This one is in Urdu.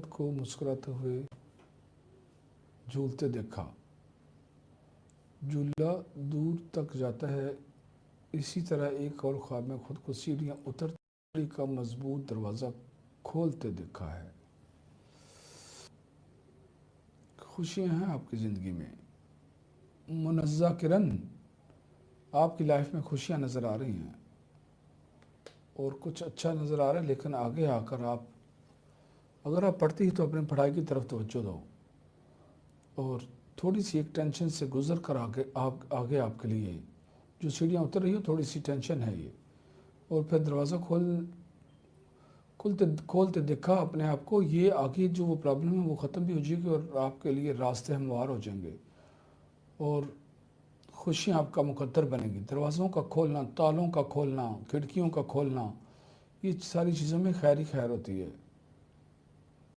خود کو مسکراتے ہوئے جھولتے دیکھا۔ جھولا دور تک جاتا ہے، اسی طرح ایک اور خواب میں خود کو سیڑھیاں اترتی کا مضبوط دروازہ کھولتے دیکھا ہے۔ خوشیاں ہیں آپ کی زندگی میں، منزہ کرن، آپ کی لائف میں خوشیاں نظر آ رہی ہیں اور کچھ اچھا نظر آ رہا ہے، لیکن آگے آ کر اگر آپ پڑھتی ہیں تو اپنے پڑھائی کی طرف توجہ دو اور تھوڑی سی ایک ٹینشن سے گزر کر آگے آپ کے لیے جو سیڑھیاں اتر رہی ہو، تھوڑی سی ٹینشن ہے یہ، اور پھر دروازہ کھولتے دیکھا اپنے آپ کو، یہ آگے جو وہ پرابلم ہے وہ ختم بھی ہو جائے گی اور آپ کے لیے راستے ہموار ہو جائیں گے اور خوشیاں آپ کا مقدر بنے گی۔ دروازوں کا کھولنا، تالوں کا کھولنا، کھڑکیوں کا کھولنا، یہ ساری چیزوں میں خیر ہی خیر ہوتی ہے۔